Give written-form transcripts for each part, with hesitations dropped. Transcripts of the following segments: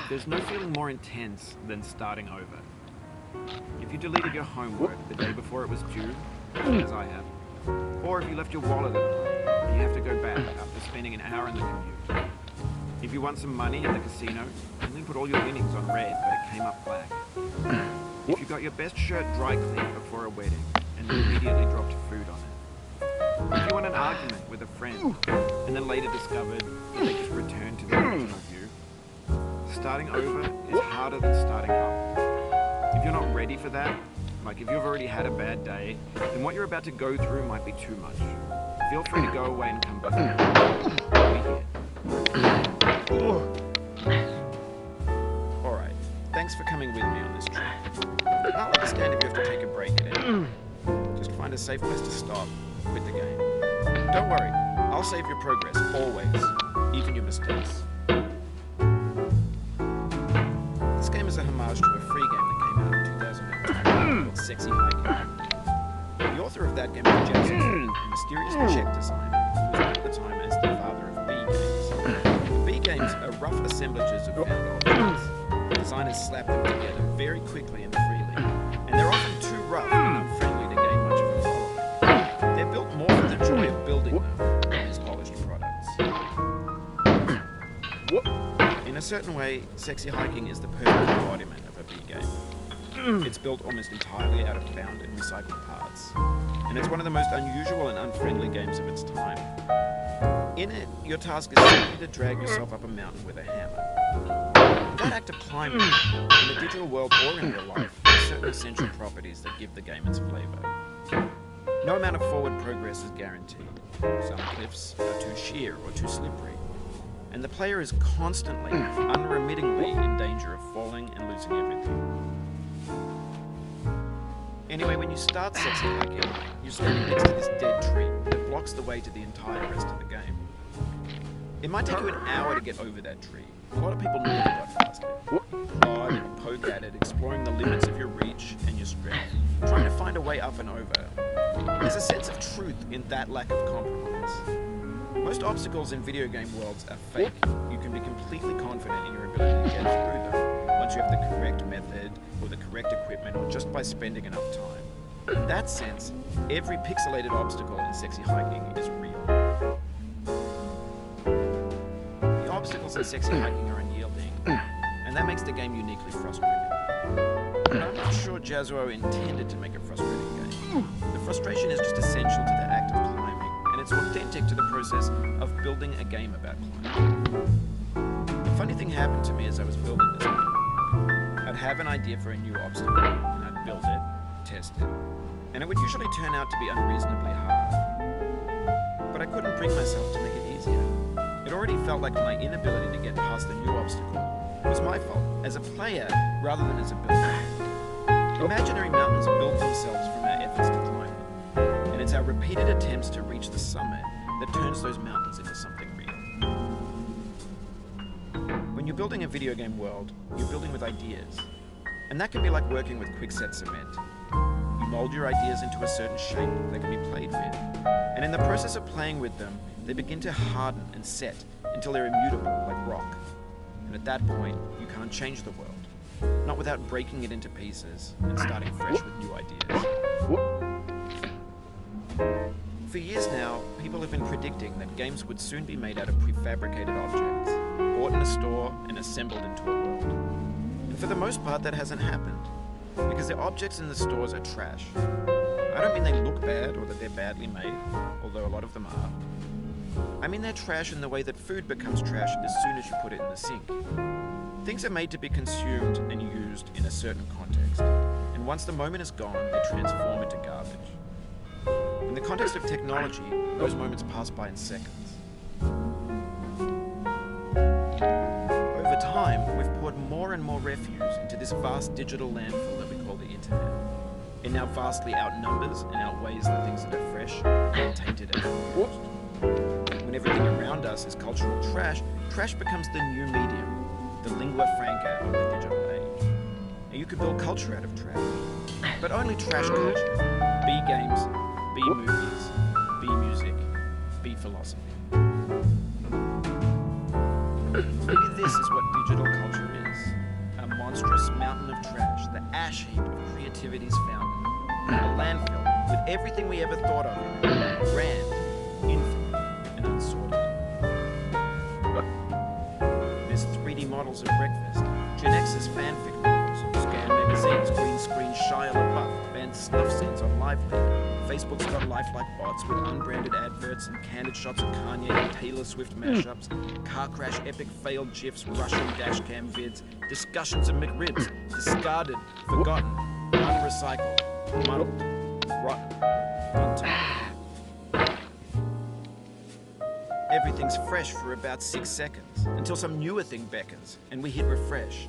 There's no feeling more intense than starting over. If you deleted your homework the day before it was due, as I have, or if you left your wallet at home and you have to go back after spending an hour in the commute. If you won some money at the casino and then put all your winnings on red but it came up black. If you got your best shirt dry cleaned before a wedding and then immediately dropped food on it. If you won an argument with a friend and then later discovered that they just returned to the original view. Starting over is harder than starting up. If you're not ready for that, like if you've already had a bad day, then what you're about to go through might be too much. Feel free to go away and come back. I'll be here. Alright, thanks for coming with me on this trip. I'll understand if you have to take a break at any. Just find a safe place to stop, quit the game. Don't worry, I'll save your progress, always, even your mistakes. This game is a homage to a free game that came out in 2010 called Sexy Hiking. The author of that game was Jason, a mysterious Czech designer who was known at the time as the father of B games. B games are rough assemblages of found objects. Designers slap them together very quickly and freely, and they're often too rough and unfriendly to gain much of a following. They're built more for the joy of building them than as polished products. In a certain way, Sexy Hiking is the perfect embodiment of a B game. It's built almost entirely out of found and recycled parts, and it's one of the most unusual and unfriendly games of its time. In it, your task is simply to drag yourself up a mountain with a hammer. That act of climbing, in the digital world or in real life, has certain essential properties that give the game its flavor. No amount of forward progress is guaranteed. Some cliffs are too sheer or too slippery, and the player is constantly, unremittingly in danger of falling and losing everything. Anyway, when you start Sexy Hiking, you're standing next to this dead tree that blocks the way to the entire rest of the game. It might take you an hour to get over that tree. A lot of people never got past it. Prod and poke at it, exploring the limits of your reach and your strength, trying to find a way up and over. There's a sense of truth in that lack of compromise. Most obstacles in video game worlds are fake. You can be completely confident in your ability to get through them once you have the correct method or the correct equipment or just by spending enough time. In that sense, every pixelated obstacle in Sexy Hiking is real. The obstacles in Sexy Hiking are unyielding, and that makes the game uniquely frustrating. But I'm not sure Jazuo intended to make a frustrating game. The frustration is just essential to the act of climbing, and it's authentic to the process of building a game about climbing. A funny thing happened to me as I was building this game. I'd have an idea for a new obstacle, and I'd build it, test it, and it would usually turn out to be unreasonably hard. But I couldn't bring myself to make it easier. It already felt like my inability to get past the new obstacle was my fault, as a player rather than as a builder. Imaginary mountains build themselves from our efforts to climb them, and it's our repeated attempts to reach the summit that turns those mountains into something real. When you're building a video game world, you're building with ideas, and that can be like working with quickset cement. You mold your ideas into a certain shape that can be played with, and in the process of playing with them, they begin to harden and set until they're immutable like rock. And at that point, you can't change the world, not without breaking it into pieces and starting fresh with new ideas. For years now, people have been predicting that games would soon be made out of prefabricated objects, bought in a store and assembled into a world. And for the most part, that hasn't happened, because the objects in the stores are trash. I don't mean they look bad or that they're badly made, although a lot of them are. I mean they're trash in the way that food becomes trash as soon as you put it in the sink. Things are made to be consumed and used in a certain context, and once the moment is gone, they transform into garbage. In the context of technology, those moments pass by in seconds. Over time, we've poured more and more refuse into this vast digital landfill that we call the internet. It now vastly outnumbers and outweighs the things that are fresh, untainted, and unused. When everything around us is cultural trash, trash becomes the new medium, the lingua franca of the digital age. And you could build culture out of trash, but only trash culture. B games, B movies, B music, B philosophy. Maybe this is what digital culture is. monstrous mountain of trash, the ash heap of creativity's fountain, a landfill with everything we ever thought of in it, grand, infinite, and unsorted. There's 3D models of breakfast, Gen X's fanfic novels, Scan magazines, green screen Shia LaBeouf, banned snuff scenes on Lively. Facebook's got lifelike bots with unbranded adverts and candid shots of Kanye and Taylor Swift mashups, car crash epic failed gifs, Russian dashcam vids, discussions of McRibs, discarded, forgotten, unrecycled, muddled, rotten, untold. Everything's fresh for about 6 seconds, until some newer thing beckons, and we hit refresh.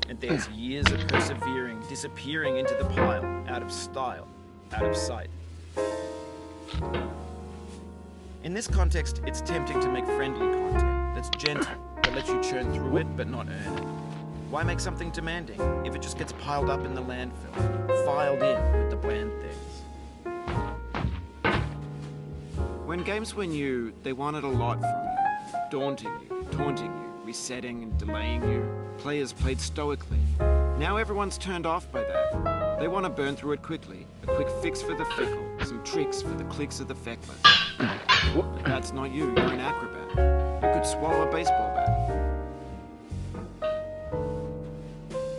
And there's years of persevering, disappearing into the pile, out of style, out of sight. In this context, it's tempting to make friendly content that's gentle, that lets you churn through it but not earn it. Why make something demanding if it just gets piled up in the landfill, filed in with the bland things? When games were new, they wanted a lot from you, daunting you, taunting you, resetting and delaying you. Players played stoically. Now everyone's turned off by that. They want to burn through it quickly. A quick fix for the fickle, some tricks for the clicks of the feckless. But that's not you, you're an acrobat. You could swallow a baseball bat.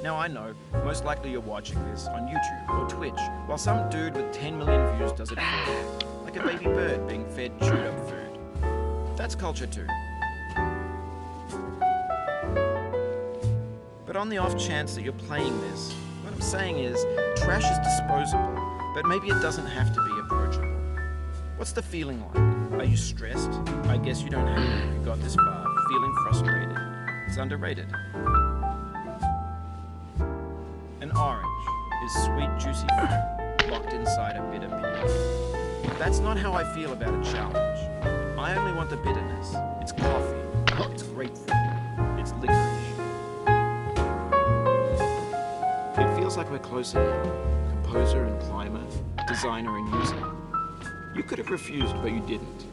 Now I know, most likely you're watching this on YouTube or Twitch, while some dude with 10 million views does it for you, like a baby bird being fed chewed up food. That's culture too. But on the off chance that you're playing this, what I'm saying is, trash is disposable, but maybe it doesn't have to be approachable. What's the feeling like? Are you stressed? I guess you don't have to if you got this far, feeling frustrated. It's underrated. An orange is sweet, juicy fruit, locked inside a bitter pea. That's not how I feel about a challenge. I only want the bitterness. It's coffee, it's grapefruit, it's licorice. It feels like we're closer now, composer and climber, designer and user. You could have refused, but you didn't.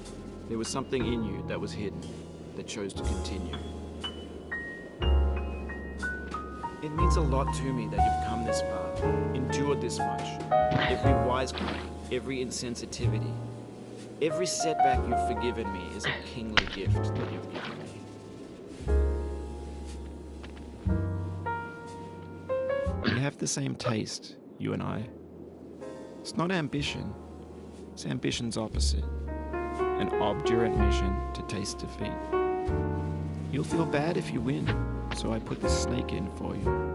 There was something in you that was hidden, that chose to continue. It means a lot to me that you've come this far, endured this much. Every wisecrack, every insensitivity, every setback you've forgiven me is a kingly gift that you've given me. We have the same taste, you and I. It's not ambition. It's ambition's opposite. An obdurate mission to taste defeat. You'll feel bad if you win, so I put this snake in for you.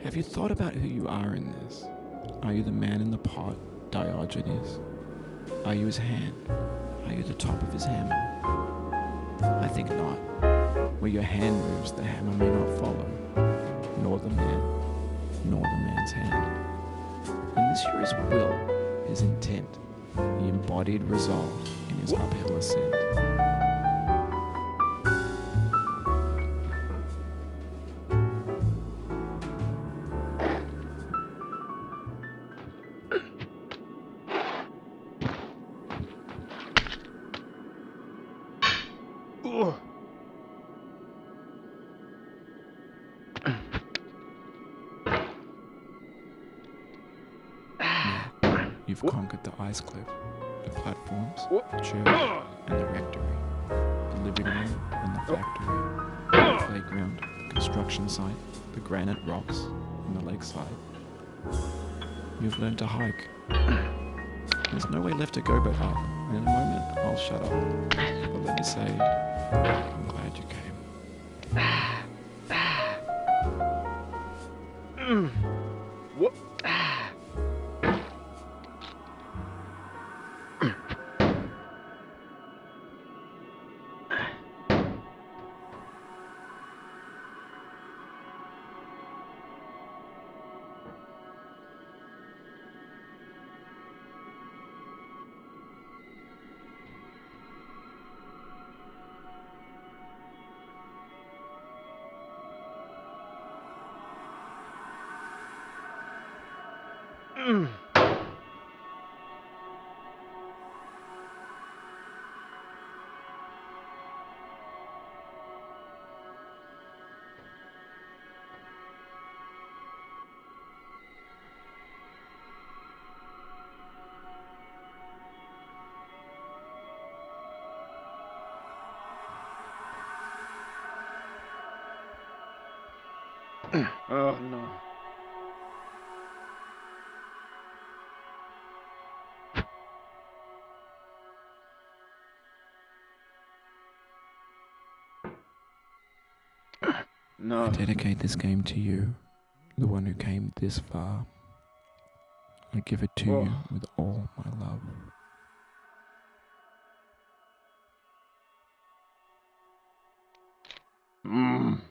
Have you thought about who you are in this? Are you the man in the pot, Diogenes? Are you his hand? Are you the top of his hammer? I think not. Where your hand moves, the hammer may not follow, nor the man, nor the man's hand. And this here is will, his intent, the embodied resolve in his uphill ascent. You've conquered the ice cliff, the platforms, the church, and the rectory, the living room and the factory, the playground, the construction site, the granite rocks, and the lakeside. You've learned to hike. There's no way left to go but up, and in a moment I'll shut up. But let me say, I'm glad you came. What? Oh no. No. I dedicate this game to you, the one who came this far. I give it to you with all my love. Mm.